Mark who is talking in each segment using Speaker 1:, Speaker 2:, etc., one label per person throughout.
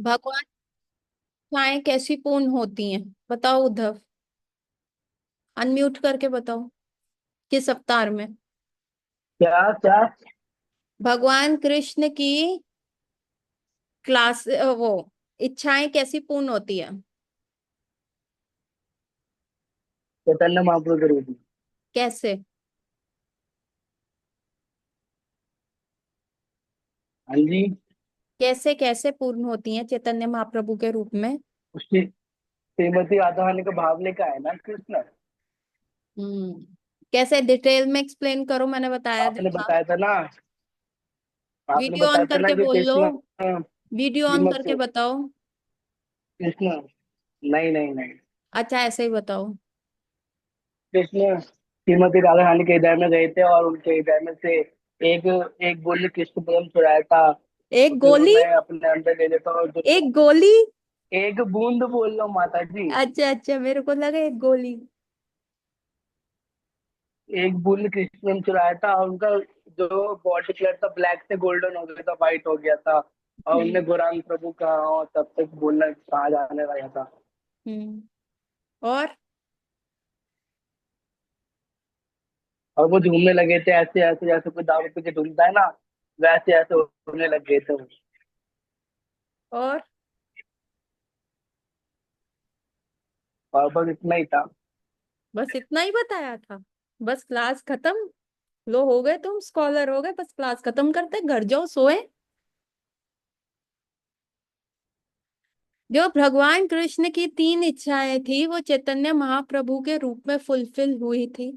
Speaker 1: भगवान चाहे कैसी पूर्ण होती हैं? बताओ उद्धव। अनम्यूट करके बताओ। किस अवतार में
Speaker 2: क्या क्या?
Speaker 1: भगवान कृष्ण की वो इच्छाएं कैसी पूर्ण होती है?
Speaker 2: चैतन्य महाप्रभु के रूप में।
Speaker 1: कैसे?
Speaker 2: हाँ जी।
Speaker 1: कैसे कैसे पूर्ण होती हैं चैतन्य महाप्रभु के रूप में?
Speaker 2: उसकी श्रीमती राधा रानी का भाव लेकर आए ना कृष्ण।
Speaker 1: हम्म। कैसे? डिटेल में एक्सप्लेन करो, मैंने बताया जो
Speaker 2: आपने
Speaker 1: था।
Speaker 2: बताया था ना। आपने
Speaker 1: वीडियो ऑन
Speaker 2: बताया था ना
Speaker 1: करके
Speaker 2: कि
Speaker 1: बोल लो।
Speaker 2: कृष्ण
Speaker 1: वीडियो ऑन
Speaker 2: श्रीमती
Speaker 1: करके बताओ।
Speaker 2: कृष्ण। नहीं नहीं नहीं।
Speaker 1: अच्छा, ऐसे ही बताओ।
Speaker 2: कृष्ण श्रीमती राधा रानी के हृदय में गए थे और उनके हृदय में से एक एक बोली कृष्ण प्रेम चुराया था।
Speaker 1: एक
Speaker 2: उसे वो
Speaker 1: गोली।
Speaker 2: मैं अपने अंदर ले लेता हूँ जो।
Speaker 1: एक गोली।
Speaker 2: एक बूंद बोल लो माता जी।
Speaker 1: अच्छा अच्छा, मेरे को लगा एक गोली।
Speaker 2: एक बुल कृष्ण चुराया था और उनका जो बॉडी कलर था ब्लैक से गोल्डन हो गया था, वाइट हो गया था। और
Speaker 1: हम्म।
Speaker 2: उनने गौरांग प्रभु कहा और तब तक बोलना कहा जाने लगा था।
Speaker 1: हम्म। और
Speaker 2: और वो झूमने लगे थे ऐसे ऐसे जैसे कोई दारू पी के झूमता है ना, वैसे ऐसे होने लग गए थे वो।
Speaker 1: और
Speaker 2: और बस इतना ही था।
Speaker 1: बस इतना ही बताया था? बस क्लास खत्म? लो, हो गए तुम स्कॉलर, हो गए, बस क्लास खत्म करते घर जाओ सोए। जो भगवान कृष्ण की तीन इच्छाएं थी वो चैतन्य महाप्रभु के रूप में फुलफिल हुई थी।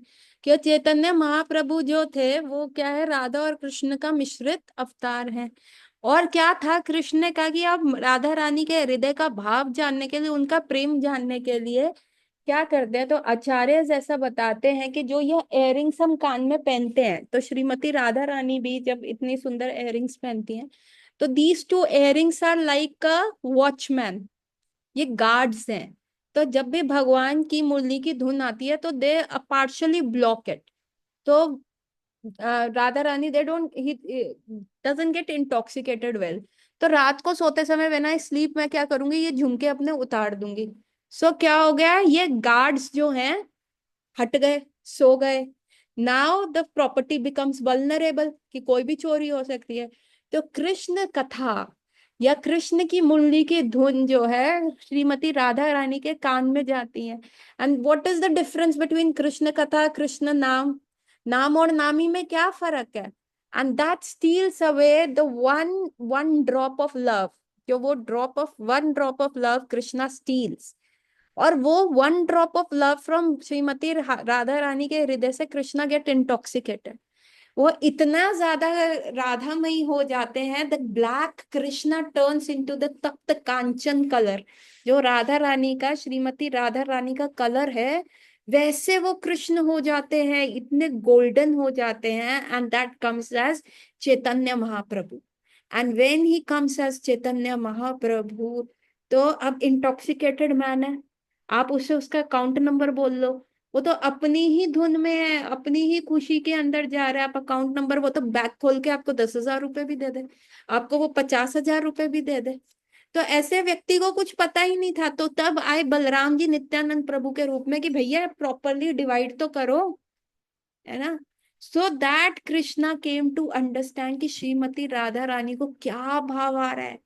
Speaker 1: कि चैतन्य महाप्रभु जो थे वो क्या है, राधा और कृष्ण का मिश्रित अवतार है। और क्या था कृष्ण ने कहा कि आप राधा रानी के हृदय का भाव जानने के लिए, उनका प्रेम जानने के लिए क्या करते हैं, तो आचार्य जैसा बताते हैं कि जो यह इयररिंग्स हम कान में पहनते हैं, तो श्रीमती राधा रानी भी जब इतनी सुंदर इयररिंग्स पहनती हैं, तो these two earrings are like a watchman. ये गार्ड्स हैं। तो जब भी भगवान की मुरली की धुन आती है तो दे पार्शली ब्लॉक इट। तो Radha Rani they don't he doesn't get intoxicated well. तो रात को सोते समय व्हेन आई स्लीप मैं क्या करूंगी, ये झुमके अपने उतार दूंगी। सो क्या हो गया, ये गार्ड्स जो हैं हट गए, सो गए। Now the property becomes vulnerable, कि कोई भी चोरी हो सकती है। तो कृष्ण कथा या कृष्ण की मुरली की धुन जो है श्रीमती राधा रानी के कान में जाती है। And what is the difference between Krishna कथा, कृष्ण नाम? नाम और नामी में क्या फर्क है? And that steals away the one one drop of love. जो वो drop of one drop of love Krishna steals. और वो one drop of love from Shrimati Radha Rani के हृदय से कृष्णा गेट इंटॉक्सिकेटेड। वो इतना ज्यादा राधामयी हो जाते हैं, the black Krishna turns into the तप्त कांचन कलर। जो राधा रानी का, श्रीमती राधा रानी का कलर है, वैसे वो कृष्ण हो जाते हैं, इतने गोल्डन हो जाते हैं। And that comes as Chaitanya Mahaprabhu. And when he comes as Chaitanya Mahaprabhu, तो अब इंटॉक्सिकेटेड मैन है। आप उसे उसका अकाउंट नंबर बोल लो, वो तो अपनी ही धुन में है, अपनी ही खुशी के अंदर जा रहा है। आप अकाउंट नंबर, वो तो बैग खोल के आपको 10,000 रुपए भी दे दे, आपको वो 50,000 रुपए भी दे दे। तो ऐसे व्यक्ति को कुछ पता ही नहीं था, तो तब आए बलराम जी नित्यानंद प्रभु के रूप में कि भैया प्रॉपरली डिवाइड तो करो, है ना। So that Krishna came to understand कि श्रीमती राधा रानी को क्या भाव आ रहा है,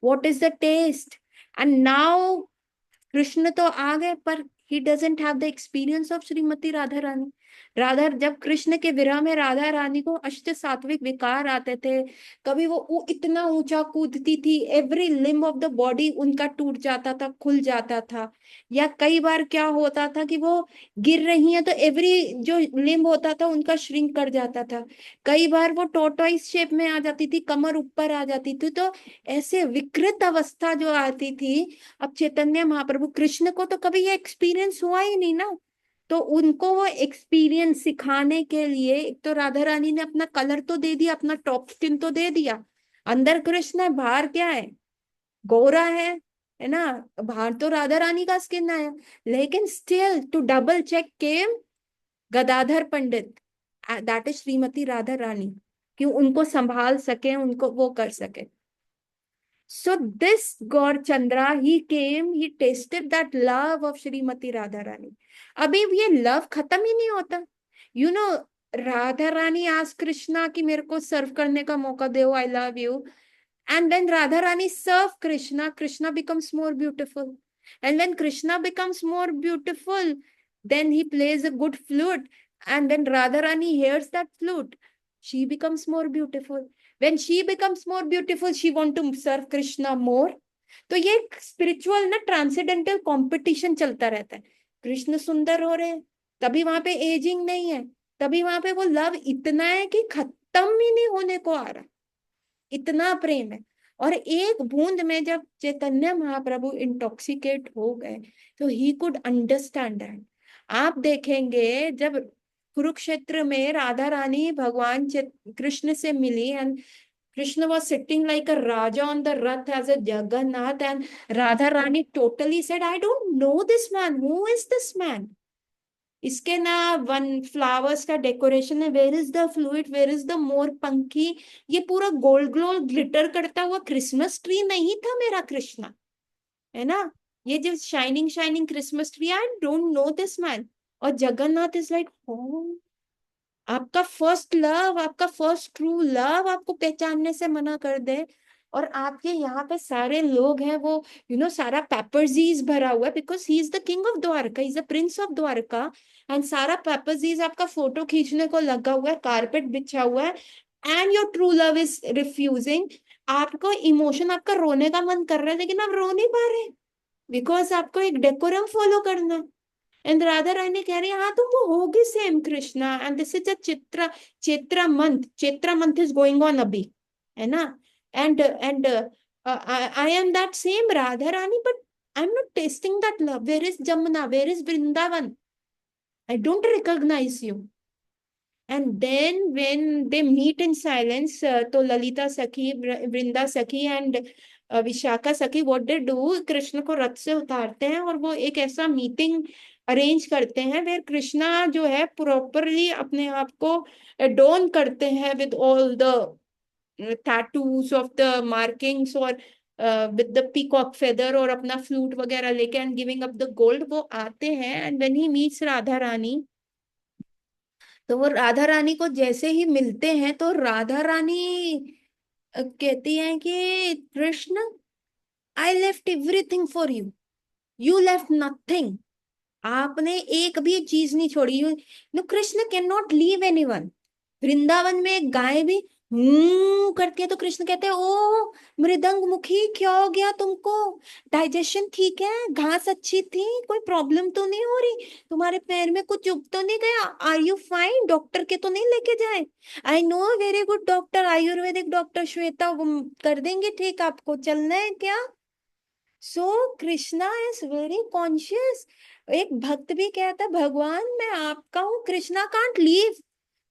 Speaker 1: what is the taste. And now Krishna तो आ गए, पर he doesn't have the experience of Shrimati Radha Rani. Radha, जब कृष्ण के विरह में राधा रानी को अष्ट सात्विक विकार आते थे, कभी वो इतना ऊंचा कूदती थी, every limb of the body उनका टूट जाता था, खुल जाता था। या कई बार क्या होता था कि वो गिर रही हैं तो एवरी जो लिम्ब होता था उनका श्रिंक कर जाता था। कई बार वो टोटवाइज शेप में आ जाती थी, कमर ऊपर आ जाती थी। तो ऐसे विकृत अवस्था जो आती थी, अब चैतन्य महाप्रभु कृष्ण को तो कभी ये एक्सपीरियंस हुआ ही नहीं ना। तो उनको वो एक्सपीरियंस सिखाने के लिए, एक तो राधा रानी ने अपना कलर तो दे दिया, अपना टॉप स्किन तो दे दिया। अंदर कृष्ण है, बाहर क्या है, गोरा है ना। बाहर तो राधा रानी का स्किन आया। लेकिन still to double check came Gadadhar Pandit, that is Shrimati Radha Rani, कि उनको संभाल सके, उनको वो कर सके। So this God Chandra, he came, he tasted that love of Shrimati Radha Rani. अभी ये लव खत्म ही नहीं होता. You know, Radha Rani asked Krishna कि मेरे को सर्व करने का मौका दो, I love you. And then Radha Rani serve Krishna, Krishna becomes more beautiful. And when Krishna becomes more beautiful, then he plays a good flute. And when Radha Rani hears that flute, she becomes more beautiful. When she becomes more beautiful, she want to serve Krishna more. तो ये spiritual ना transcendental competition चलता रहता है. कृष्ण सुंदर हो रहे हैं, तभी वहां पे एजिंग नहीं है, तभी वहां पे वो लव इतना है कि खत्म ही नहीं होने को आ रहा. इतना प्रेम है. और एक बूंद में जब चैतन्य महाप्रभु इंटॉक्सिकेट हो गए, तो ही कुड अंडरस्टैंड दैट. आप देखेंगे जब कुरुक्षेत्र में राधा रानी भगवान कृष्ण से मिली, and Krishna was sitting like a Raja on the Rath as a Jagannath, and Radha Rani totally said, I don't know this man. Who is this man? इसके ना one flowers का decoration है, where is the fluid, where is the morpankhi. ये पूरा gold gold glitter करता हुआ Christmas tree नहीं था मेरा कृष्णा, है ना. ये जो shining shining Christmas tree, I don't know this man. और जगन्नाथ इज लाइक, हो, आपका फर्स्ट लव, आपका फर्स्ट ट्रू लव आपको पहचानने से मना कर दे. और आपके यहाँ पे सारे लोग हैं वो, सारा पेपरजीज भरा हुआ है, because he is the king of Dwarka, is the Prince of Dwarka. And सारा पेपरजीज आपका फोटो खींचने को लगा हुआ है, कारपेट बिछा हुआ है, and your true love is refusing. आपको इमोशन, आपका रोने का मन कर रहा है, लेकिन आप रो नहीं पा रहे, बिकॉज आपको एक डेकोरम फॉलो करना है. एंड राधा रानी कह रही है, हाँ तो वो होगी same Krishna. And this is a Chaitra month is going on अभी, है ना. And I am that same Radha Rani, but I am not tasting that love. Where is Jamuna, where is Vrindavan, I don't recognize you. And then when they meet in silence, तो ललिता सखी, वृंदा सखी and Vishakha सखी, what they do, Krishna को रथ से उतारते हैं और वो एक ऐसा मीटिंग अरेंज करते हैं वेर कृष्णा जो है प्रॉपरली अपने आप को एडोन करते हैं with all the tattoos of the markings, और विद द पीकॉक फेदर, और अपना फ्लूट वगैरह लेके and giving up the gold. वो आते हैं and when he meets Radha Rani, तो वो राधा रानी को जैसे ही मिलते हैं, तो राधा रानी कहती हैं कि Krishna, I left everything for you, you left nothing. आपने एक भी चीज नहीं छोड़ी. You know, Krishna can not leave anyone. Vrindavan में एक गाय भी करती है, तो कृष्ण कहते हैं, ओ मृदंग मुखी, क्या हो गया तुमको, डाइजेशन ठीक है, घास अच्छी थी, कोई प्रॉब्लम तो नहीं हो रही, तुम्हारे पैर में कुछ चुभ तो नहीं गया, आर यू फाइन, डॉक्टर के तो नहीं लेके जाए. I know very good doctor, Ayurvedic doctor Shweta, वो कर देंगे ठीक, आपको चलना है क्या. सो कृष्णा इज वेरी कॉन्शियस. एक भक्त भी कहता, भगवान मैं आपका हूँ, कृष्णा कांट लीव.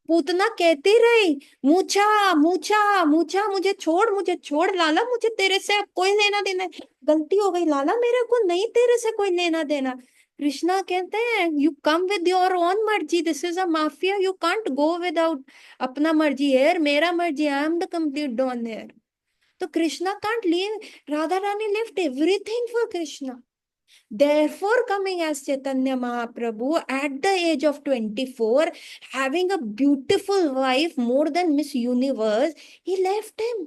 Speaker 1: पूतना कहती रही, मूछा मूछा मूछा, मुझे छोड़, मुझे छोड़ लाला, मुझे तेरे से अब कोई लेना देना है, गलती हो गई लाला, मेरे को नहीं तेरे से कोई लेना देना. कृष्णा कहते हैं, you come with your own मर्जी, this is a mafia, you can't go without अपना मर्जी हेयर, मेरा मर्जी, I am the complete don here. तो Krishna can't leave. Radha Rani left everything for Krishna. Therefore, coming as Chaitanya Mahaprabhu at the age of 24, having a beautiful wife more than Miss Universe, he left him.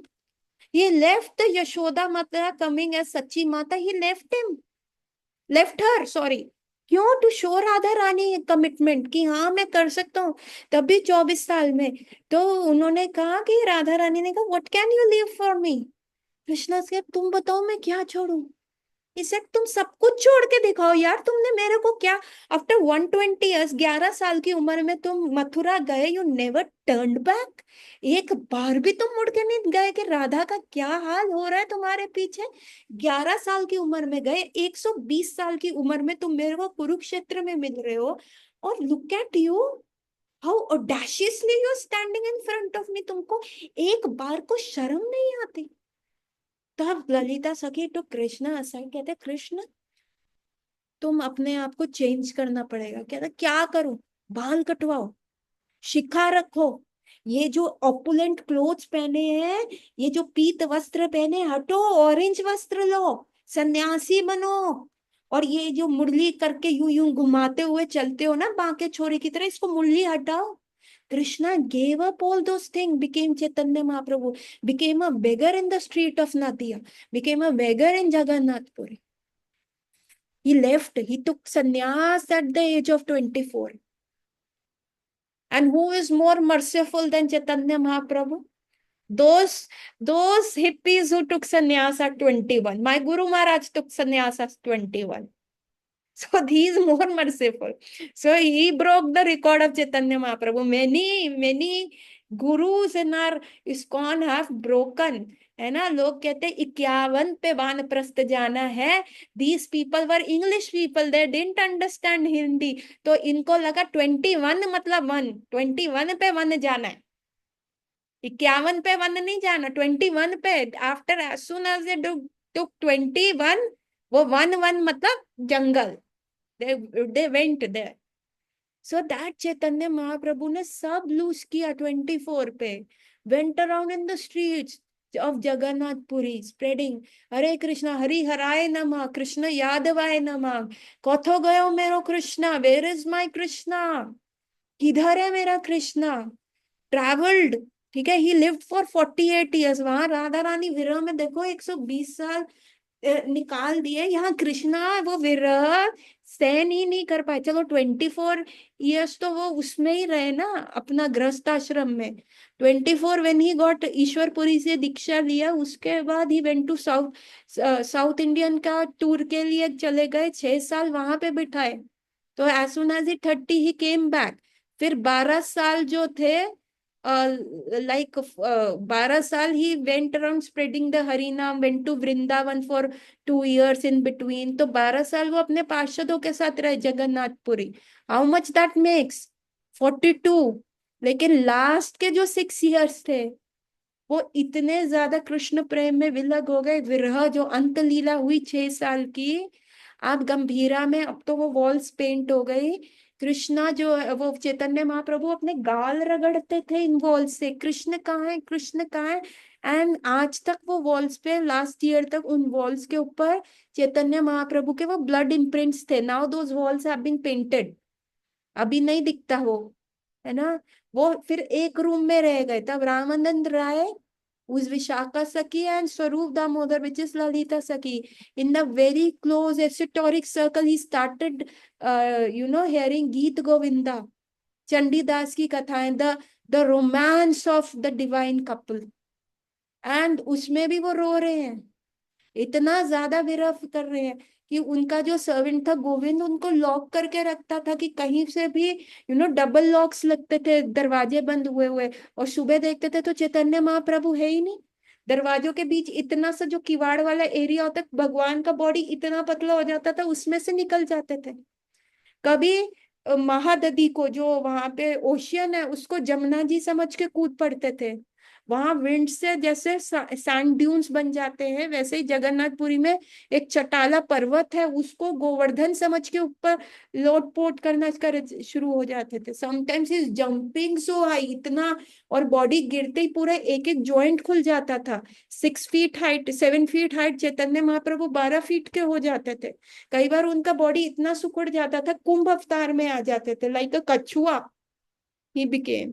Speaker 1: He left the Yashoda Mata coming as Sachi Mata. He left him. Left her, sorry. क्यों? To show Radha Rani commitment कि हाँ मैं कर सकता हूँ. तभी 24 साल में तो उन्होंने कहा कि राधा रानी ने कहा, what can you leave for me. Krishna से, तुम बताओ मैं क्या छोड़ू. इसे तुम सब कुछ छोड़ के दिखाओ यार, तुमने मेरे को क्या. आफ्टर 120 years, 11 साल की उम्र में तुम मथुरा गए, यू नेवर टर्न बैक. एक बार भी तुम मुड़ के नहीं गए कि राधा का क्या हाल हो रहा है तुम्हारे पीछे. 11 साल की उम्र में गए, 120 साल की उम्र में तुम मेरे को कुरुक्षेत्र में मिल रहे हो, और look at you, how audaciously you standing in front of me. तुमको एक बार को शर्म नहीं आती. तब ललिता सखी टू कृष्णा असाइड, कहते कृष्ण तुम अपने आप को चेंज करना पड़ेगा. कहता क्या करूं, बाल कटवाओ, शिखा रखो, ये जो ऑपुलेंट क्लोथ्स पहने हैं, ये जो पीत वस्त्र पहने, हटो, ऑरेंज वस्त्र लो, सन्यासी बनो। और ये जो मुरली करके यूं यूं घुमाते हुए चलते हो ना बांके छोरे की तरह, इसको मुरली हटाओ। Krishna gave up all those things, became Chaitanya Mahaprabhu, became a beggar in the street of Nadia, became a beggar in Jagannath Puri. He left, he took sannyas at the age of 24. And who is more merciful than Chaitanya Mahaprabhu? Those, those hippies who took sannyas at 21. My Guru Maharaj took sannyas at 21. So he is more merciful. So he broke the record of Chaitanya Mahaprabhu. Many gurus in our ISKCON have broken. है ना, लोग कहते 51 पे वानप्रस्थ जाना है। These people were English people, they didn't understand Hindi, तो इनको लगा 21 मतलब 1, 21 पे 1 जाना है, 51 पे 1 नहीं जाना, 21 पे। After as soon as they took 21, वो 1 मतलब जंगल, they went there. So that Chaitanya Mahaprabhu ने सब लूज किया 24 पे, went around in the streets of Jagannath Puri spreading हरे कृष्णा हरि हराय नमः कृष्ण यादवाय नमः, कथो गयो मेरो Krishna, where is my Krishna, किधर है मेरा कृष्णा। ट्रैवल्ड, ठीक है, ही लिव्ड फॉर 48 years। वहां राधा रानी विरह में देखो 120 साल निकाल दिए। यहाँ कृष्णा वो विरह सहन ही नहीं कर पाए। चलो 24 years तो वो उसमें ही रहे ना, अपना गृहस्थ आश्रम में। 24 व्हेन ही गॉट ईश्वरपुरी से दीक्षा लिया, उसके बाद ही went to south, south Indian का टूर के लिए चले गए, 6 साल वहां पे बिठाए। तो as soon as he 30 he came back. फिर 12 साल जो थे, लाइक 12 साल he went around spreading the Hari naam, went to Vrindavan for 2 years in between. तो 12 साल वो अपने पार्षदों के साथ रहे Jagannathpuri. How much that makes 42। लेकिन लास्ट के जो 6 years थे, वो इतने ज्यादा कृष्ण प्रेम में विलग हो गए, विरह जो अंत लीला हुई 6 साल की। आप गंभीरा में अब तो वो वॉल्स पेंट हो गई। कृष्णा जो है, वो चैतन्य महाप्रभु अपने गाल रगड़ते थे इन वॉल्स से, कृष्ण कहाँ है, कृष्ण कहाँ है। एंड आज तक वो वॉल्स पे, लास्ट ईयर तक उन वॉल्स के ऊपर चैतन्य महाप्रभु के वो ब्लड इम्प्रिंट्स थे। Now those walls have been painted, अभी नहीं दिखता वो, है ना। वो फिर एक रूम में रह गए। तब रामानंद राय, who's Vishaka Saki, and Swarup Damodar, which is Lalita Saki. In the very close esoteric circle, he started, hearing Geet Govinda, Chandidas ki kathaएं, the romance of the divine couple. And उसमें भी वो रो रहे हैं, इतना ज्यादा विरह कर रहे हैं कि उनका जो सर्वेंट था गोविंद, उनको लॉक करके रखता था कि कहीं से भी, डबल लॉक्स लगते थे दरवाजे बंद हुए हुए। और सुबह देखते थे तो चैतन्य महाप्रभु है ही नहीं। दरवाजों के बीच इतना सा जो किवाड़ वाला एरिया होता है, भगवान का बॉडी इतना पतला हो जाता था, उसमें से निकल जाते थे। कभी महादधी को, जो वहां पे ओशियन है, उसको जमुना जी समझ के कूद पड़ते थे। वहां विंड से जैसे सैंड ड्यून्स बन जाते हैं, वैसे ही जगन्नाथपुरी में एक चटाला पर्वत है, उसको गोवर्धन समझ के ऊपर लोटपोट करना कर शुरू हो जाते थे। Sometimes is jumping so high, इतना, और बॉडी गिरते ही पूरा एक एक जॉइंट खुल जाता था। 6 feet height, 7 feet height Chaitanya Mahaprabhu 12 feet के हो जाते थे। कई बार उनका बॉडी इतना सिकुड़ जाता था, कुंभ अवतार में आ जाते थे, लाइक अ कछुआ ही बिकेम।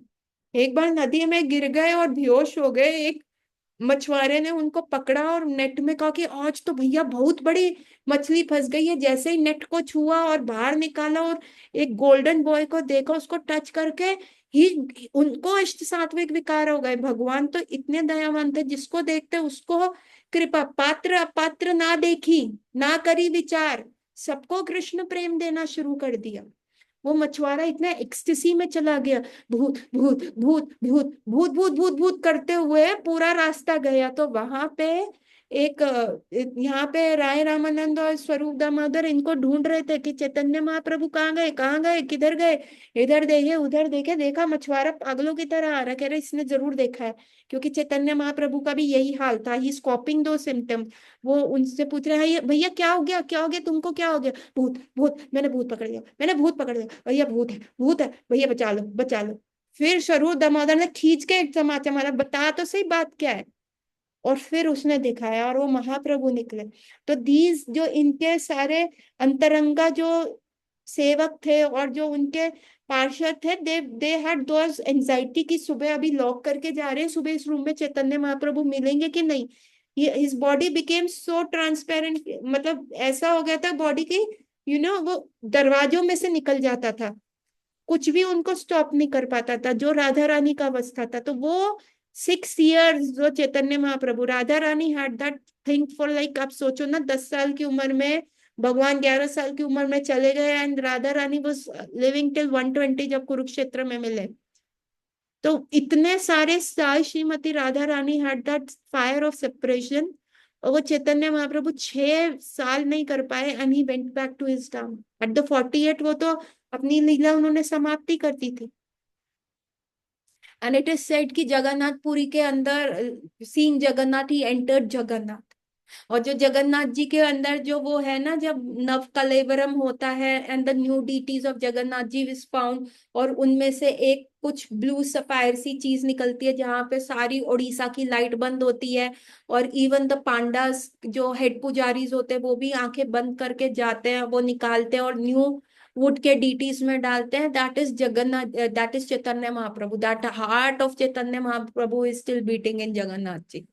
Speaker 1: एक बार नदी में गिर गए और बेहोश हो गए। एक मछुआरे ने उनको पकड़ा और नेट में कहा कि आज तो भैया बहुत बड़ी मछली फंस गई है। जैसे ही नेट को छुआ और बाहर निकाला और एक गोल्डन बॉय को देखा, उसको टच करके ही उनको अष्ट सात्विक विकार हो गए। भगवान तो इतने दयावान थे, जिसको देखते उसको कृपा, पात्र अपात्र ना देखी, ना करी विचार, सबको कृष्ण प्रेम देना शुरू कर दिया। वो मछुआरा इतना एक्सटेसी में चला गया, भूत भूत भूत भूत भूत भूत भूत भूत करते हुए पूरा रास्ता गया। तो वहां पे एक यहाँ पे राय रामानंद और स्वरूप दामोदर इनको ढूंढ रहे थे कि चैतन्य महाप्रभु कहाँ गए, कहाँ गए, किधर गए। इधर देखे उधर देखे, देखा मछुआरा पागलों की तरह आ रहा, कह रहे इसने जरूर देखा है, क्योंकि चैतन्य महाप्रभु का भी यही हाल था। ही स्कॉपिंग दो सिम्टम्स। वो उनसे पूछ रहे हैं, भैया क्या हो गया, क्या हो गया, तुमको क्या हो गया। भूत भूत, मैंने भूत पकड़ लिया, मैंने भूत पकड़ लिया, भैया भूत है भैया बचा लो बचा लो। फिर शरूर दामोदर ने खींच के एक तमाचा मारा, बता तो सही बात क्या है। और फिर उसने दिखाया और वो महाप्रभु निकले। तो दीज जो इनके सारे अंतरंगा जो सेवक थे और जो उनके पार्षद थे, दे हैड दोस एंजाइटी कि सुबह अभी लॉक करके जा रहे हैं, सुबह इस रूम में चैतन्य महाप्रभु मिलेंगे कि नहीं। ये his body became so transparent, मतलब ऐसा हो गया था बॉडी की, वो दरवाजों में से निकल जाता था, कुछ भी उनको स्टॉप नहीं कर पाता था, जो राधा रानी का अवस्था था। तो वो 6 years जो Chaitanya Mahaprabhu, Radha Rani had that thing for like, आप सोचो ना, 10 साल की उम्र में भगवान 11 साल की उम्र में चले गए, and Radha Rani was living till 120 जब कुरुक्षेत्र में मिले। तो इतने सारे साल Shrimati Radha Rani had that fire of separation, और वो चैतन्य महाप्रभु 6 साल नहीं कर पाए, and he went back to his dham at the 48। वो तो अपनी लीला उन्होंने समाप्ति कर दी थी। एंड इट इज सेड कि जगन्नाथपुरी के अंदर, seeing Jagannath, he entered Jagannath. और जो जगन्नाथ जी के अंदर जो वो है ना, जब नव कलेवरम होता है and the new deities of Jagannath ji is found, और उनमें से एक कुछ ब्लू सफायर सी चीज निकलती है जहां पे सारी उड़ीसा की लाइट बंद होती है, और इवन द पांडास जो हेड पुजारीज होते हैं वो भी आंखें बंद करके जाते हैं, वो निकालते हैं और न्यू वुड के डीटीज में डालते हैं। That is Jagannath, that is Chaitanya Mahaprabhu, that heart of Chaitanya Mahaprabhu is still beating in Jagannath ji.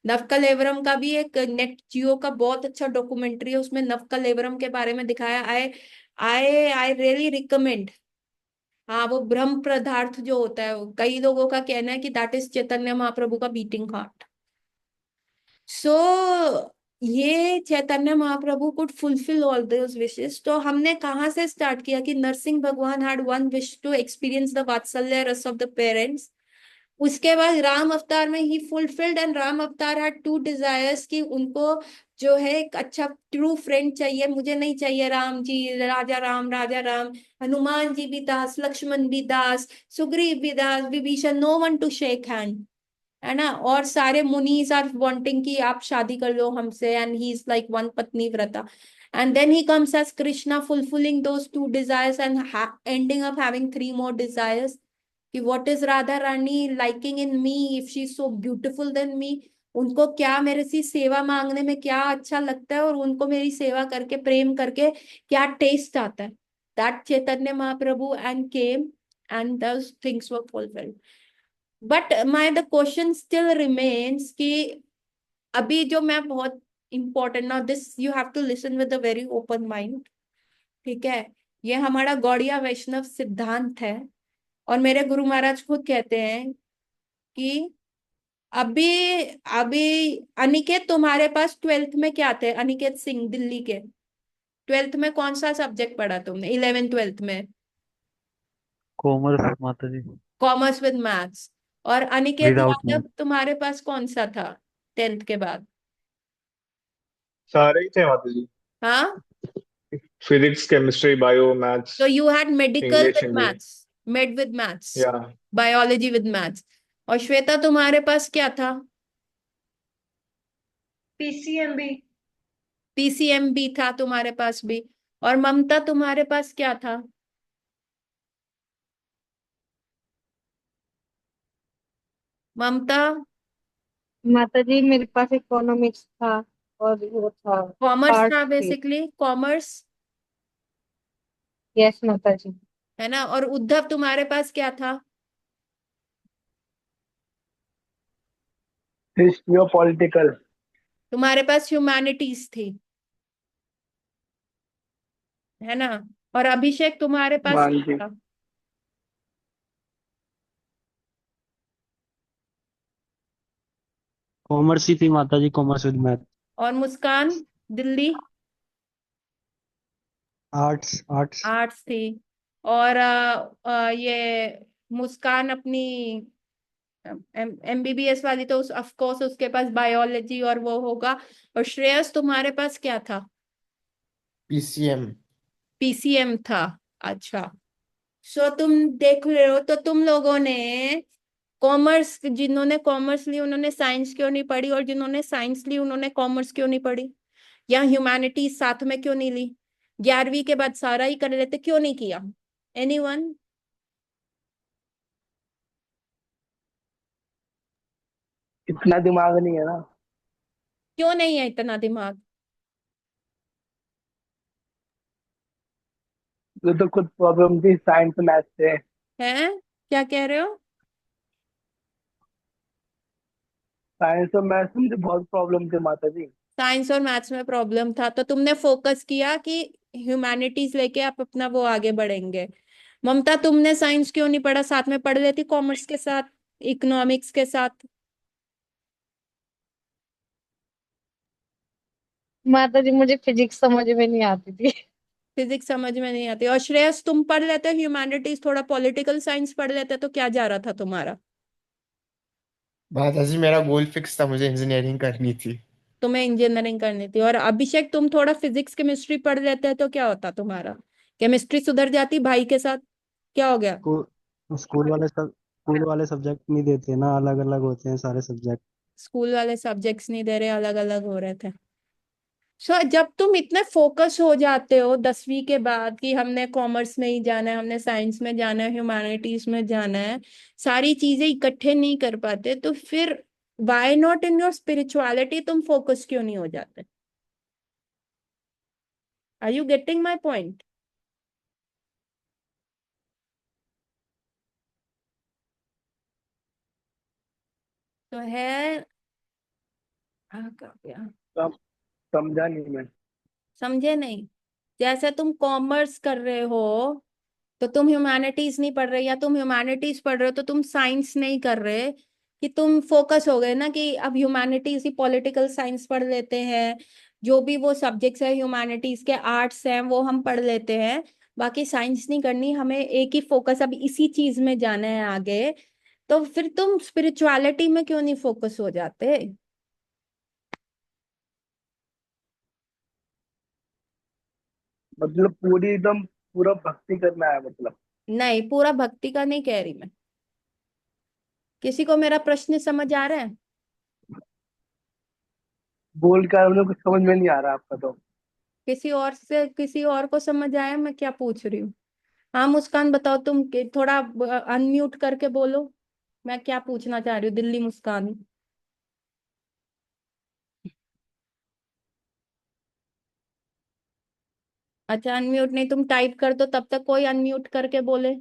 Speaker 1: Navakalevaram का भी एक नेट जियो का बहुत अच्छा डॉक्यूमेंट्री है, उसमें नवकलेवरम के बारे में दिखाया। आई आई रियली रिकमेंड। हाँ, वो ब्रह्म पदार्थ जो होता है, कई लोगों का कहना है कि दैट इज चैतन्य महाप्रभु का बीटिंग हार्ट। सो ये Chaitanya Mahaprabhu could fulfil all those wishes. तो हमने कहाँ से स्टार्ट किया कि Narasimha Bhagwan had one wish to experience the vatsalya rasa of the parents. उसके बाद राम अवतार में ही फुलफिल्ड, एंड राम अवतार हैड 2 डिजायर्स कि उनको जो है एक अच्छा ट्रू फ्रेंड चाहिए, मुझे नहीं चाहिए राम जी राजा राम राजा राम, हनुमान जी भी दास, लक्ष्मण भी दास, सुग्रीव भी दास, Vibhishan, no one to shake hand, है ना। और सारे मुनीज आर वांटिंग कि आप शादी कर लो हमसे, and he is like one patni vrata. And then he comes as Krishna fulfilling those 2 desires and ending up having 3 more desires कि what is Radha Rani liking in me if she is so beautiful then me. उनको क्या मेरे से सेवा मांगने में क्या अच्छा लगता है, और उनको मेरी सेवा करके प्रेम करके क्या टेस्ट आता है। That Chaitanya Mahaprabhu and came, and those things were fulfilled. But my the question still remains कि अभी जो मैं बहुत important, now this you have to listen with a very open mind, ठीक है। ये हमारा गौड़िया वैष्णव सिद्धांत है, और मेरे गुरु महाराज खुद कहते हैं कि अभी अभी अनिकेत, तुम्हारे पास 12th में क्या थे, अनिकेत सिंह दिल्ली के, 12th में कौन सा सब्जेक्ट पढ़ा तुमने, 11th 12th में?
Speaker 3: कॉमर्स माता जी।
Speaker 1: Commerce with maths. और अनिकेत
Speaker 3: विदाउट मैथ।
Speaker 1: यादव तुम्हारे पास कौन सा था 10th के बाद?
Speaker 4: सारे ही थे माता जी।
Speaker 1: हाँ,
Speaker 4: फिजिक्स, केमिस्ट्री, बायो, मैथ्स,
Speaker 1: तो you had medical
Speaker 4: English,
Speaker 1: with
Speaker 4: Hindi.
Speaker 1: Maths, made with maths,
Speaker 4: या
Speaker 1: बायोलॉजी विद मैथ्स। और श्वेता तुम्हारे पास क्या था?
Speaker 5: पीसीएमबी।
Speaker 1: पीसीएम भी था तुम्हारे पास भी। और ममता तुम्हारे पास क्या था? ममता?
Speaker 5: माता जी मेरे पास इकोनॉमिक्स था, और वो था
Speaker 1: कॉमर्स
Speaker 5: आर्ट्स
Speaker 1: था
Speaker 5: थी।
Speaker 1: बेसिकली, कॉमर्स,
Speaker 5: यस माता जी।
Speaker 1: है ना। और उद्धव तुम्हारे पास क्या था?
Speaker 2: हिस्ट्री और पॉलिटिकल।
Speaker 1: तुम्हारे पास ह्यूमैनिटीज थी, है ना। और अभिषेक तुम्हारे पास
Speaker 2: हाँ
Speaker 1: क्या
Speaker 2: जी।
Speaker 1: था?
Speaker 3: कॉमर्स ही थी माता जी, कॉमर्स विद मैथ।
Speaker 1: और Muskan Delhi?
Speaker 3: Arts arts.
Speaker 1: Arts थी। और ये मुस्कान अपनी एमबीबीएस वाली, तो उस ऑफ कोर्स उसके पास बायोलॉजी और वो होगा। और श्रेयस तुम्हारे पास क्या था?
Speaker 6: पीसीएम।
Speaker 1: पीसीएम था। अच्छा। सो तुम देख रहे हो, तो तुम लोगों ने कॉमर्स, जिन्होंने कॉमर्स ली उन्होंने साइंस क्यों नहीं पढ़ी, और जिन्होंने साइंस ली उन्होंने कॉमर्स क्यों नहीं पढ़ी, या ह्यूमैनिटीज साथ में क्यों नहीं ली? 11वीं के बाद सारा ही कर लेते, क्यों नहीं किया? एनीवन?
Speaker 2: इतना दिमाग नहीं है ना।
Speaker 1: क्यों नहीं है इतना दिमाग?
Speaker 2: ये तो कुछ प्रॉब्लम थी साइंस मैथ से।
Speaker 1: है? क्या कह रहे हो?
Speaker 2: साइंस और मैथ में मुझे बहुत प्रॉब्लम थी माता जी।
Speaker 1: साइंस और मैथ्स में प्रॉब्लम था तो तुमने फोकस किया कि ह्यूमैनिटीज लेके आप अपना वो आगे बढ़ेंगे। ममता, तुमने साइंस क्यों नहीं पढ़ा? साथ में पढ़ लेती कॉमर्स के साथ, इकोनॉमिक्स के साथ।
Speaker 5: माता जी मुझे फिजिक्स समझ में नहीं आती थी।
Speaker 1: फिजिक्स समझ में नहीं आती। और श्रेयस, तुम पढ़ लेते ह्यूमैनिटीज, थोड़ा पॉलिटिकल साइंस पढ़ लेते तो क्या जा रहा था तुम्हारा?
Speaker 6: माता जी मेरा गोल फिक्स था, मुझे इंजीनियरिंग करनी थी।
Speaker 1: तुम्हें इंजीनियरिंग करनी थी। और अभिषेक, तुम थोड़ा फिजिक्स केमिस्ट्री पढ़ लेते तो क्या होता तुम्हारा? केमिस्ट्री सुधर जाती भाई के साथ। क्या हो गया?
Speaker 3: स्कूल वाले सब्जेक्ट नहीं देते ना, अलग अलग होते हैं सारे सब्जेक्ट।
Speaker 1: स्कूल वाले सब्जेक्ट्स नहीं दे रहे, अलग अलग हो रहे थे। सो जब तुम इतने फोकस हो जाते हो 10वीं के बाद कि हमने कॉमर्स में ही जाना है, हमने साइंस में जाना है, ह्यूमैनिटीज में जाना है, सारी चीजें इकट्ठे नहीं कर पाते, तो फिर why not in your spirituality तुम फोकस क्यों नहीं हो जाते? Are you getting my point? तो है। क्या क्या?
Speaker 2: सम, समझा नहीं मैं।
Speaker 1: समझे नहीं? जैसे तुम कॉमर्स कर रहे हो तो तुम ह्यूमैनिटीज नहीं पढ़ रहे, या तुम ह्यूमैनिटीज पढ़ रहे हो तो तुम साइंस नहीं कर रहे, कि तुम फोकस हो गए ना कि अब ह्यूमैनिटीज ही पॉलिटिकल साइंस पढ़ लेते हैं, जो भी वो सब्जेक्ट्स है ह्यूमैनिटीज के, आर्ट्स हैं वो हम पढ़ लेते हैं, बाकी साइंस नहीं करनी, हमें एक ही फोकस अब इसी चीज में जाना है आगे। तो फिर तुम स्पिरिचुअलिटी में क्यों नहीं फोकस हो जाते?
Speaker 2: मतलब पूरी एकदम पूरा भक्ति करना है मतलब।
Speaker 1: नहीं, पूरा भक्ति का नहीं कह रही मैं। किसी को मेरा प्रश्न समझ आ रहा है?
Speaker 2: बोल कर मुझे कुछ समझ में नहीं आ रहा आपका तो।
Speaker 1: किसी और को समझ आया मैं क्या पूछ रही हूँ? हाँ मुस्कान, बताओ तुम थोड़ा अनम्यूट करके बोलो, मैं क्या पूछना चाह रही हूँ, दिल्ली मुस्कान। अच्छा, अनम्यूट नहीं, तुम टाइप कर दो तब तक कोई अनम्यूट करके बोले।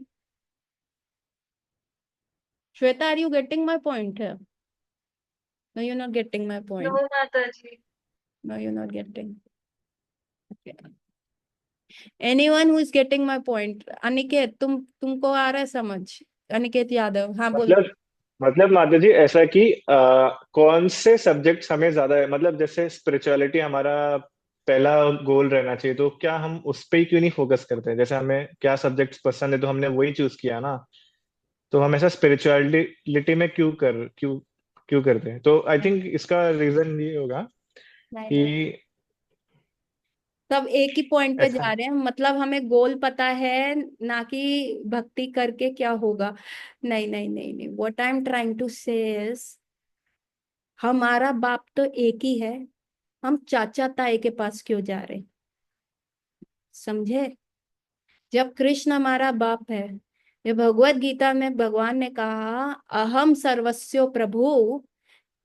Speaker 1: Shweta, are you getting my point है? No, you not getting my
Speaker 5: no
Speaker 1: point.
Speaker 5: माता जी।
Speaker 1: No, you not getting. Anyone who is getting my point? Aniket, तुमको आ रहा है समझ? अनिकेत यादव, हाँ बोलो।
Speaker 4: मतलब मतलब माता जी ऐसा कि कौन से सब्जेक्ट्स हमें ज्यादा है, मतलब जैसे स्पिरिचुअलिटी हमारा पहला गोल रहना चाहिए, तो क्या हम उस पे ही क्यों नहीं फोकस करते हैं? जैसे हमें क्या सब्जेक्ट्स पसंद है तो हमने वही चूज किया ना, तो हम ऐसा स्पिरिचुअलिटी में क्यों क्यों करते हैं? तो आई थिंक इसका रीजन ये होगा
Speaker 1: नहीं
Speaker 4: कि
Speaker 1: नहीं, सब एक ही पॉइंट पे
Speaker 4: ऐसा।
Speaker 1: जा रहे हैं, मतलब हमें गोल पता है, ना कि भक्ति करके क्या होगा। नहीं नहीं नहीं नहीं, what I am trying to say is, हमारा बाप तो एक ही है, हम चाचा ताए के पास क्यों जा रहे? समझे? जब कृष्ण हमारा बाप है, ये भगवत गीता में भगवान ने कहा अहम सर्वस्व प्रभु,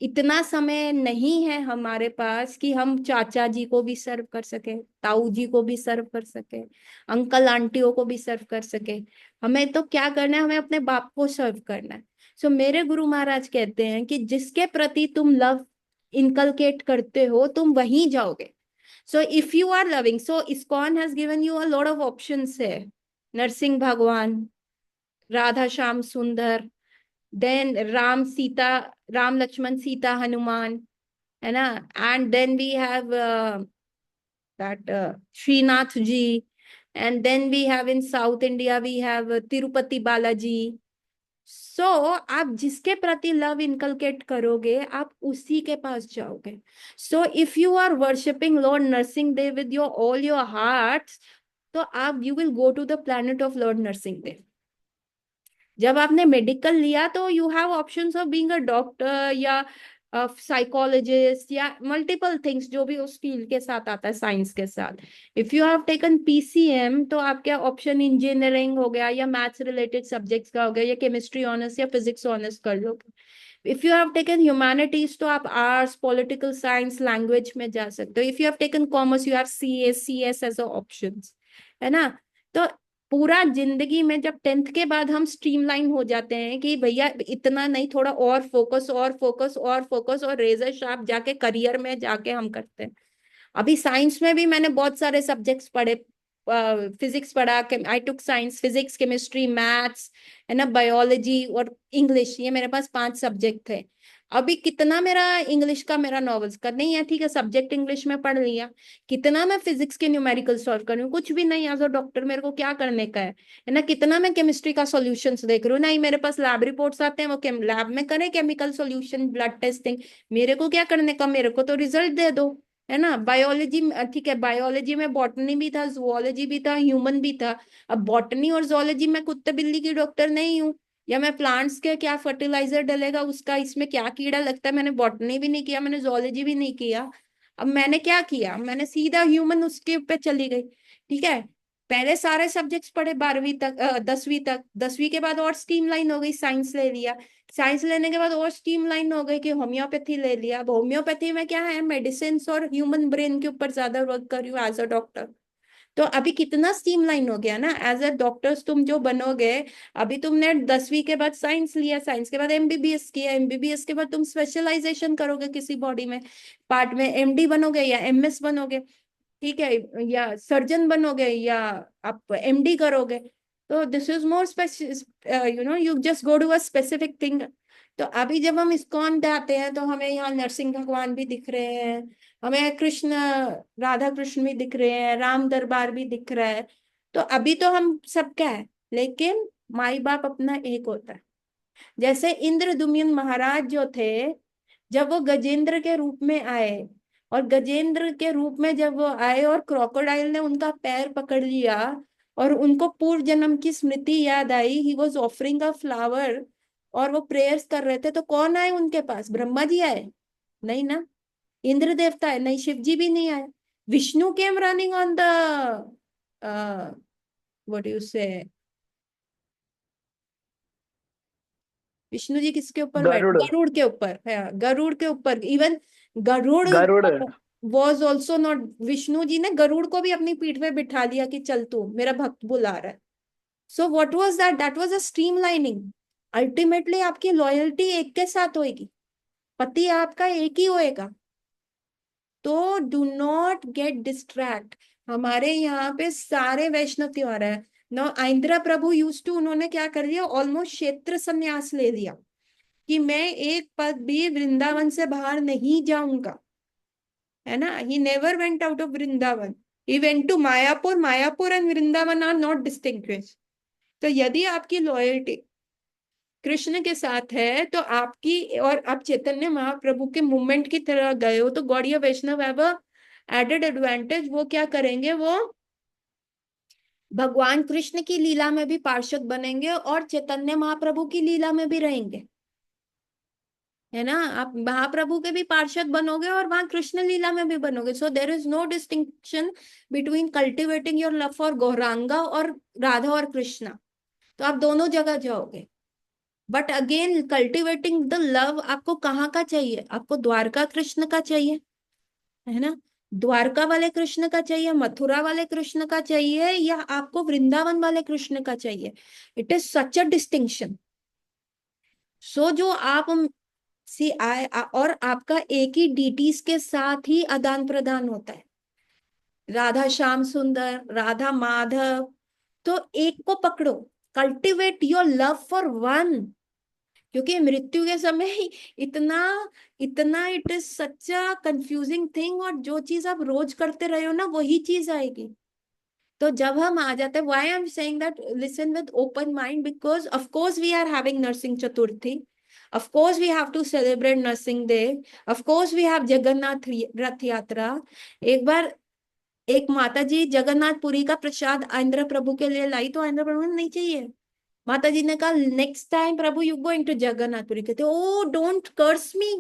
Speaker 1: इतना समय नहीं है हमारे पास कि हम चाचा जी को भी सर्व कर सके, ताऊ जी को भी सर्व कर सके, अंकल आंटियों को भी सर्व कर सके। हमें तो क्या करना है, हमें अपने बाप को सर्व करना है। सो मेरे गुरु महाराज कहते हैं कि जिसके प्रति तुम लव इनकलकेट करते हो तुम वहीं जाओगे। So if you are loving, so ISKCON has given you a lot of options है, नरसिंह भगवान, राधा श्याम सुंदर, देन राम सीता, राम लक्ष्मण सीता हनुमान, है ना, and then we have that Srinath ji, and then we have in South India we have Tirupati Balaji. सो आप जिसके प्रति love inculcate करोगे आप उसी के पास जाओगे। So if you are worshipping lord Narasimha dev with your all your heart, तो आप you will go to the planet of lord Narasimha dev. जब आपने मेडिकल लिया तो you have options of being a doctor या साइकोलॉजिस्ट या मल्टीपल थिंग्स जो भी उस फील्ड के साथ आता है, साइंस के साथ। If you have taken PCM तो आपका ऑप्शन इंजीनियरिंग हो गया, या मैथ्स रिलेटेड सब्जेक्ट्स का हो गया, या केमिस्ट्री ऑनर्स या फिजिक्स ऑनर्स कर लो। If you have taken humanities तो आप आर्ट्स, पॉलिटिकल साइंस, लैंग्वेज में जा सकते हो। If you have taken commerce you have C S as options, है ना। तो पूरा जिंदगी में जब 10th के बाद हम स्ट्रीमलाइन हो जाते हैं कि भैया इतना नहीं, थोड़ा और फोकस और फोकस और फोकस और रेजर शार्प जाके करियर में जाके हम करते हैं। अभी साइंस में भी मैंने बहुत सारे सब्जेक्ट्स पढ़े, फिजिक्स पढ़ा, आई टुक साइंस, फिजिक्स, केमिस्ट्री, मैथ्स, है ना, बायोलॉजी और इंग्लिश, ये मेरे पास 5 सब्जेक्ट थे। अभी कितना मेरा इंग्लिश का मेरा नॉवेल्स का नहीं है, ठीक है, सब्जेक्ट इंग्लिश में पढ़ लिया। कितना मैं फिजिक्स के न्यूमेरिकल सॉल्व कर रही हूँ, कुछ भी नहीं। एज अ डॉक्टर मेरे को क्या करने का है ना। कितना मैं केमिस्ट्री का सॉल्यूशंस देख रही हूँ, नहीं मेरे पास लैब रिपोर्ट्स आते हैं, वो लैब में करें केमिकल सॉल्यूशन, ब्लड टेस्टिंग, मेरे को क्या करने का, मेरे को तो रिजल्ट दे दो, है ना। बायोलॉजी, ठीक है, बायोलॉजी में बॉटनी भी था, जूलॉजी भी था, ह्यूमन भी था। अब बॉटनी और जूलॉजी में कुत्ते बिल्ली की डॉक्टर नहीं हूँ, या मैं प्लांट्स के क्या फर्टिलाइजर डलेगा उसका, इसमें क्या कीड़ा लगता है, मैंने बॉटनी भी नहीं किया, मैंने जूलॉजी भी नहीं किया। अब मैंने क्या किया, मैंने सीधा ह्यूमन उसके ऊपर चली गई, ठीक है। पहले सारे सब्जेक्ट्स पढ़े 12वीं तक, 10वीं तक, 10वीं के बाद और स्ट्रीमलाइन हो गई, साइंस ले लिया। साइंस लेने के बाद और स्ट्रीमलाइन हो गई कि होम्योपैथी ले लिया। अब होम्योपैथी में क्या है, मेडिसिन और ह्यूमन ब्रेन के ऊपर ज्यादा वर्क कर रही हूँ एज अ डॉक्टर। तो अभी कितना स्ट्रीमलाइन हो गया ना एज अ डॉक्टर्स, तुम जो बनोगे। अभी तुमने 10वीं के बाद साइंस लिया, साइंस के बाद एमबीबीएस किया, एमबीबीएस के बाद तुम स्पेशलाइजेशन करोगे किसी बॉडी में पार्ट में, एमडी बनोगे या एमएस बनोगे, ठीक है, या सर्जन बनोगे या आप एमडी करोगे। तो this is more you just go to a specific thing. तो अभी जब हम इस्कॉन पे आते हैं तो हमें यहाँ नरसिंह भगवान भी दिख रहे हैं, हमें कृष्ण, राधा कृष्ण भी दिख रहे हैं, राम दरबार भी दिख रहा है। तो अभी तो हम सबका है, लेकिन माई बाप अपना एक होता है। जैसे इंद्रद्युम्न महाराज जो थे, जब वो गजेंद्र के रूप में आए, और गजेंद्र के रूप में जब वो आए और क्रोकोडाइल ने उनका पैर पकड़ लिया और उनको पूर्व जन्म की स्मृति याद आई, he was offering a flower, और वो प्रेयर्स कर रहे थे, तो कौन आए उनके पास, ब्रह्मा जी आए? नहीं ना। इंद्र देवता है नहीं, शिव जी भी नहीं आए। Vishnu came running on the what you से, विष्णु जी किसके ऊपर बैठ,
Speaker 2: गरुड़।
Speaker 1: गरुड़ के ऊपर है, गरुड़ के ऊपर। Even Garuda
Speaker 2: Garuda.
Speaker 1: Was also not, Vishnu ji ने गरुड़ को भी अपनी पीठ पे बिठा लिया कि चल तू, मेरा भक्त बुला रहा है। So what was that, that was a streamlining. Ultimately आपकी लॉयल्टी एक के साथ होगी, पति आपका एक ही होएगा। तो डू नॉट गेट डिस्ट्रैक्ट। हमारे यहाँ पे सारे वैष्णव त्योहार है ना। आंध्रा प्रभु यूज टू, उन्होंने क्या कर लिया, ऑलमोस्ट क्षेत्र संन्यास ले लिया कि मैं एक पद भी वृंदावन से बाहर नहीं जाऊंगा, है ना। He never went out of Vrindavan, he went to Mayapur, Mayapur and Vrindavan are not distinguish. तो यदि आपकी लॉयल्टी कृष्ण के साथ है तो आपकी, और आप चैतन्य महाप्रभु के मूवमेंट की तरह गए हो, तो गौड़ीय वैष्णव हैव अ एडेड एडवांटेज। वो क्या करेंगे, वो भगवान कृष्ण की लीला में भी पार्षद बनेंगे और चैतन्य महाप्रभु की लीला में भी रहेंगे, है ना। आप महाप्रभु के भी पार्षद बनोगे और वहां कृष्ण लीला में भी बनोगे। So there is no distinction between cultivating your love for Gauranga और राधा और कृष्णा। तो आप दोनों जगह जाओगे। But again cultivating the love आपको कहाँ का चाहिए, आपको द्वारका कृष्ण का चाहिए, है ना। द्वारका वाले कृष्ण का चाहिए, मथुरा वाले कृष्ण का चाहिए, या आपको वृंदावन वाले कृष्ण का चाहिए। It is such a distinction. So जो आप सी आई, और आपका एक ही डीटीज के साथ ही आदान प्रदान होता है, राधा श्याम सुंदर, राधा माधव। तो एक को पकड़ो, cultivate your love for one. क्योंकि मृत्यु के समय ही इतना इतना it is such a confusing thing, और जो चीज आप रोज करते रहे हो ना वही चीज आएगी। तो जब हम आ जाते हैं, why I am saying that, listen with open mind, because of course we are having Narasimha Chaturthi, of course we have to celebrate Narasimha day, of course we have Jagannath Rath Yatra. एक बार एक माता जी जगन्नाथपुरी का प्रसाद आंध्र प्रभु के लिए लाई, तो आंध्र प्रभु ने नहीं चाहिए। माता जी ने कहा next time Prabhu you going to Jagannathpuri, कहते oh don't curse me.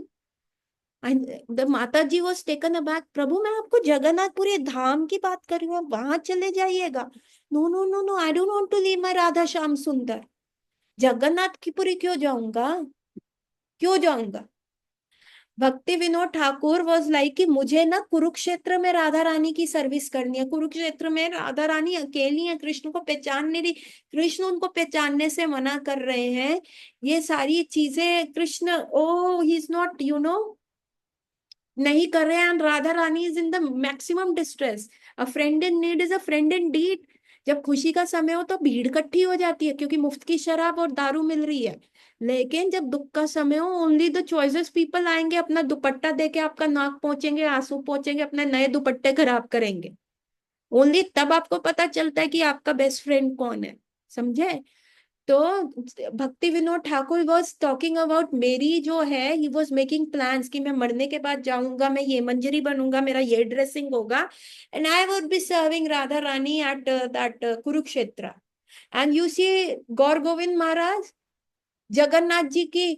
Speaker 1: The माता जी वॉज टेकन अबैक, प्रभु मैं आपको जगन्नाथपुरी धाम की बात कर रही हूँ, वहां चले जाइएगा। No no no no, I don't want to leave my Radha Shyam Sundar, Jagannath की पुरी क्यों जाऊंगा। क्यों जाऊंगा? भक्ति विनोद ठाकुर वॉज लाइक कि मुझे ना कुरुक्षेत्र में राधा रानी की सर्विस करनी है। कुरुक्षेत्र में राधा रानी अकेली है, कृष्ण को पहचान नहीं रही, कृष्ण उनको पहचानने से मना कर रहे हैं। ये सारी चीजें Krishna, oh he is not नहीं कर रहे हैं, and Radha Rani is in the maximum distress. A friend in need is a friend in deed. जब खुशी का समय हो तो भीड़ इकट्ठी हो जाती है क्योंकि मुफ्त की शराब और दारू मिल रही है। लेकिन जब दुख का समय हो, ओनली द चॉइसेस पीपल आएंगे, अपना दुपट्टा देके आपका नाक पोंछेंगे, आंसू पोंछेंगे, अपने नए दुपट्टे खराब करेंगे। ओनली तब आपको पता चलता है कि आपका बेस्ट फ्रेंड कौन है। समझे? तो भक्ति Vinod Thakur was talking about मेरी जो है, ही वॉज मेकिंग प्लान्स कि मैं मरने के बाद जाऊंगा, मैं ये मंजरी बनूंगा, मेरा ये ड्रेसिंग होगा, and I would be serving Radha Rani at that Kurukshetra. And you see Gaur Govind Maharaj Jagannath ji की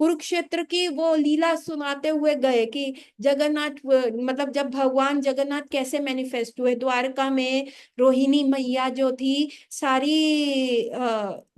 Speaker 1: कुरुक्षेत्र की वो लीला सुनाते हुए गए कि जगन्नाथ, मतलब जब भगवान जगन्नाथ कैसे मैनिफेस्ट हुए द्वारका में। रोहिणी मैया जो थी, सारी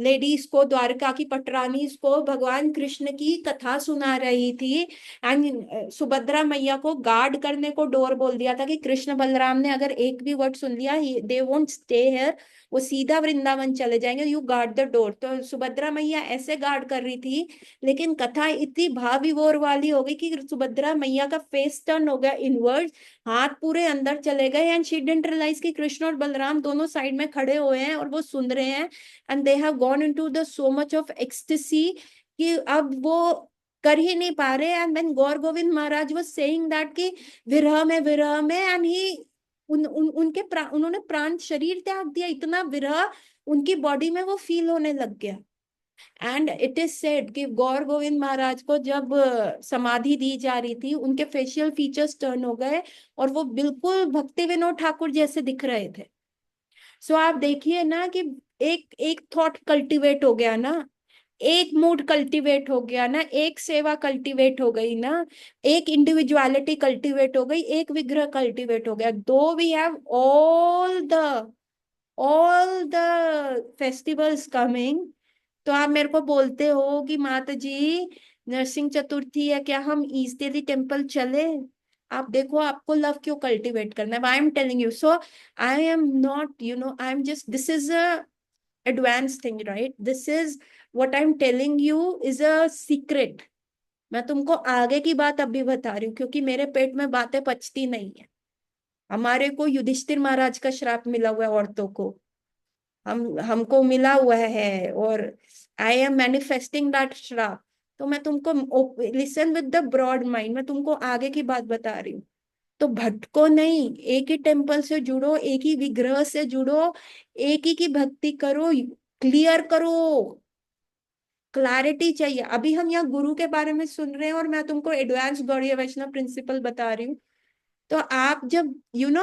Speaker 1: लेडीज को, द्वारका की पटरानीज को भगवान कृष्ण की कथा सुना रही थी। एंड सुभद्रा मैया को गार्ड करने को डोर बोल दिया था कि कृष्ण बलराम ने अगर एक भी वर्ड सुन लिया, दे वोंट स्टे हियर, वो सीधा वृंदावन चले जाएंगे, यू गार्ड द डोर। तो सुभद्रा मैया ऐसे गार्ड कर रही थी, लेकिन कथा इतनी भाव विभोर वाली हो गई कि सुभद्रा मैया का फेस टर्न हो गया इनवर्ड, हाथ पूरे अंदर चले गए, एंड शी डिडंट रियलाइज कि कृष्ण और बलराम दोनों साइड में खड़े हुए हैं और वो सुन रहे हैं। And they have gone into the so much of ecstasy कि अब वो कर ही नहीं पा रहे। And when Gaur Govind Maharaj was saying that कि विरह में एंड ही उन्होंने प्राण, शरीर त्याग दिया, इतना विरह उनकी बॉडी में वो फील होने लग गया। एंड इट इज सेड कि गौर गोविंद महाराज को जब समाधि दी जा रही थी, उनके फेशियल फीचर्स टर्न हो गए और वो बिल्कुल भक्ति विनोद ठाकुर जैसे दिख रहे थे। सो आप देखिए ना कि एक एक थॉट कल्टीवेट हो गया ना, एक मूड कल्टीवेट हो गया ना, एक सेवा कल्टीवेट हो गई ना, एक इंडिविजुअलिटी कल्टीवेट हो गई, एक विग्रह कल्टीवेट हो गया। Though we have all the festivals coming, तो आप मेरे को बोलते हो कि माता जी नरसिंह चतुर्थी है, क्या हम ईस्ट दिल्ली टेम्पल चले? आप देखो आपको लव क्यों कल्टीवेट करना है। I am telling you, so I am not, I am just, this is a advanced thing, right? This is what I'm telling you is a secret. मैं तुमको आगे की बात अभी बता रही हूँ क्योंकि मेरे पेट में बातें पचती नहीं है। हमारे को युधिष्ठिर महाराज का श्राप मिला हुआ है औरतों को, हमको मिला हुआ है, और आई एम मैनिफेस्टिंग दैट श्राप। तो मैं तुमको, listen with the broad mind, मैं तुमको आगे की बात बता रही हूँ। तो भटको नहीं, एक ही टेम्पल से जुड़ो, एक ही विग्रह से जुड़ो, एक ही की भक्ति करो, क्लियर करो। क्लैरिटी चाहिए। अभी हम यहाँ गुरु के बारे में सुन रहे हैं और मैं तुमको एडवांस गौड़ीय वैष्णव प्रिंसिपल बता रही हूँ। तो आप जब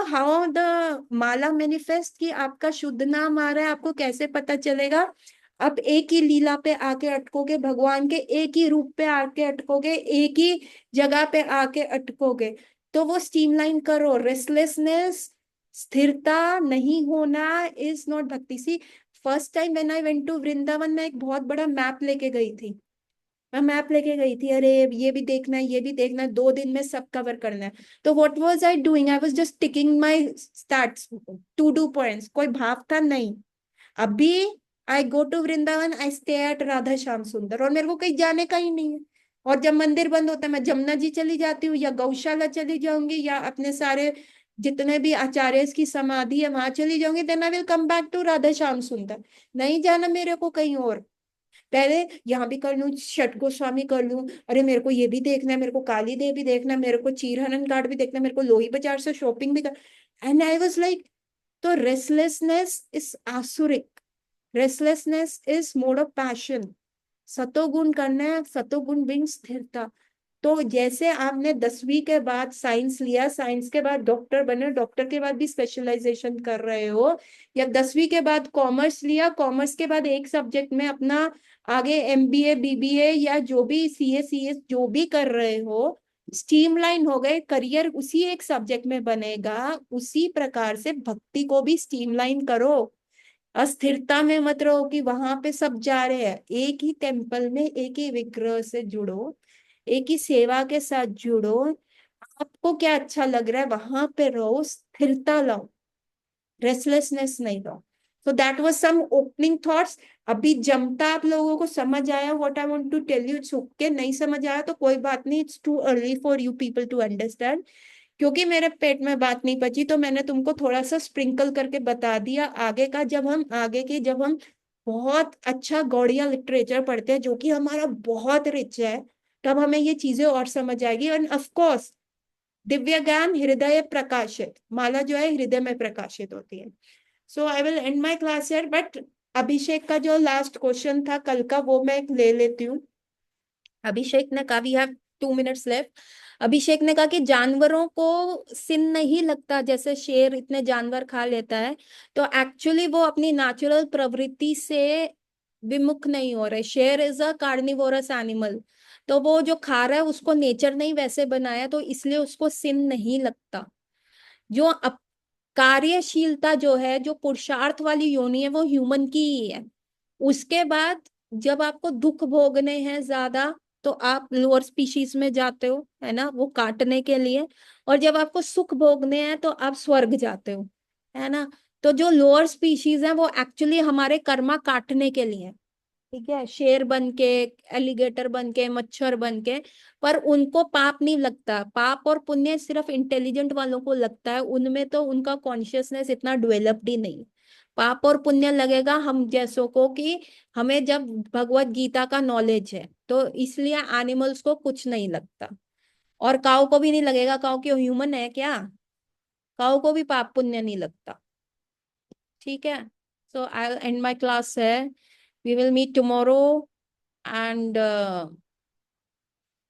Speaker 1: हाउ द माला मैनिफेस्ट कि आपका शुद्ध नाम आ रहा है, आपको कैसे पता चलेगा? अब एक ही लीला पे आके अटकोगे, भगवान के एक ही रूप पे आके अटकोगे, एक ही जगह पे आके अटकोगे। तो वो स्ट्रीमलाइन करो। रेस्टलेसनेस, स्थिरता नहीं होना is not bhakti. See, first time when I went to Vrindavan, मैं एक बहुत बड़ा मैप लेके गई थी। मैं मैप लेके गई थी, अरे ये भी देखना है, ये भी देखना है, 2 दिन में सब कवर करना है। तो what was I doing? I was just ticking my starts, to do points. कोई भाव था नहीं। अभी I go to Vrindavan, I stay at Radha Shyam Sundar, और मेरे को कहीं जाने का ही नहीं है। और जब मंदिर बंद होता है, मैं जमुना जी चली जाती हूँ, या गौशाला चली जाऊंगी, या अपने सारे जितने भी आचार्य की समाधि है वहां चली जाऊंगी। Then I will come back to Radha Shyam Sundar. नहीं जाना मेरे को कहीं और। पहले यहाँ भी कर लूं, षट गोस्वामी कर लूं, अरे मेरे को ये भी देखना है, मेरे को काली देवी देखना है, मेरे को चीरहरण घाट भी देखना है, मेरे को लोही बाजार से शॉपिंग भी कर। एंड आई वाज लाइक, तो restlessness is asuric, restlessness is mode of passion. सतोगुण करना है, सतोगुण बिंग स्थिरता। तो जैसे आपने 10वीं के बाद साइंस लिया, साइंस के बाद डॉक्टर बने, डॉक्टर के बाद भी स्पेशलाइजेशन कर रहे हो, या 10वीं के बाद कॉमर्स लिया, कॉमर्स के बाद एक सब्जेक्ट में अपना आगे एमबीए बीबीए या जो भी सीए सीएस जो भी कर रहे हो, स्ट्रीमलाइन हो गए, करियर उसी एक सब्जेक्ट में बनेगा। उसी प्रकार से भक्ति को भी स्ट्रीमलाइन करो। अस्थिरता में मत रहो कि वहां पे सब जा रहे हैं। एक ही टेम्पल में एक ही विग्रह से जुड़ो, एक ही सेवा के साथ जुड़ो, आपको क्या अच्छा लग रहा है वहां पे रहो, स्थिरता लाओ, रेस्टलेसनेस नहीं लो। So that was some opening thoughts. अभी जमता आप लोगों को समझ आया what I want to tell you? It's okay, नहीं समझ आया तो कोई बात नहीं, it's too early for you people to understand. क्योंकि मेरे पेट में बात नहीं पची तो मैंने तुमको थोड़ा सा स्प्रिंकल करके बता दिया। आगे का जब हम बहुत अच्छा गौड़िया लिटरेचर पढ़ते हैं जो कि हमारा बहुत रिच है, तब हमें ये चीजें और समझ आएगी। एंड ऑफ कोर्स दिव्य ज्ञान हृदय प्रकाशित, माला जो है हृदय में प्रकाशित होती है। So I will end my class here, but Abhishek का जो लास्ट क्वेश्चन था कल का वो मैं ले लेती हूँ। अभिषेक ने कहा, वी हैव 2 minutes लेफ्ट। अभिषेक ने कहा कि जानवरों को सिन नहीं लगता, जैसे शेर इतने जानवर खा लेता है, तो एक्चुअली वो अपनी नेचुरल प्रवृत्ति से विमुख नहीं हो रहे। शेर इज अ कार्निवोरस एनिमल, तो वो जो खा रहा है उसको नेचर नहीं वैसे बनाया, तो इसलिए उसको सिन नहीं लगता। जो कार्यशीलता जो है, जो पुरुषार्थ वाली योनि है, वो ह्यूमन की ही है। उसके बाद जब आपको दुख भोगने हैं ज्यादा तो आप लोअर स्पीशीज में जाते हो, है ना, वो काटने के लिए। और जब आपको सुख भोगने हैं तो आप स्वर्ग जाते हो, है ना। तो जो लोअर स्पीशीज है वो एक्चुअली हमारे कर्मा काटने के लिए, ठीक है, शेर बन के, एलिगेटर बन के, मच्छर बन के। पर उनको पाप नहीं लगता। पाप और पुण्य सिर्फ इंटेलिजेंट वालों को लगता है, उनमें तो उनका कॉन्शियसनेस इतना डेवलप्ड ही नहीं। पाप और पुण्य लगेगा हम जैसों को कि हमें जब भगवत गीता का नॉलेज है, तो इसलिए एनिमल्स को कुछ नहीं लगता। और काऊ को भी नहीं लगेगा, काऊ क्यों, ह्यूमन है क्या? काऊ को भी पाप पुण्य नहीं लगता, ठीक है। So I and my class है, we will meet tomorrow, and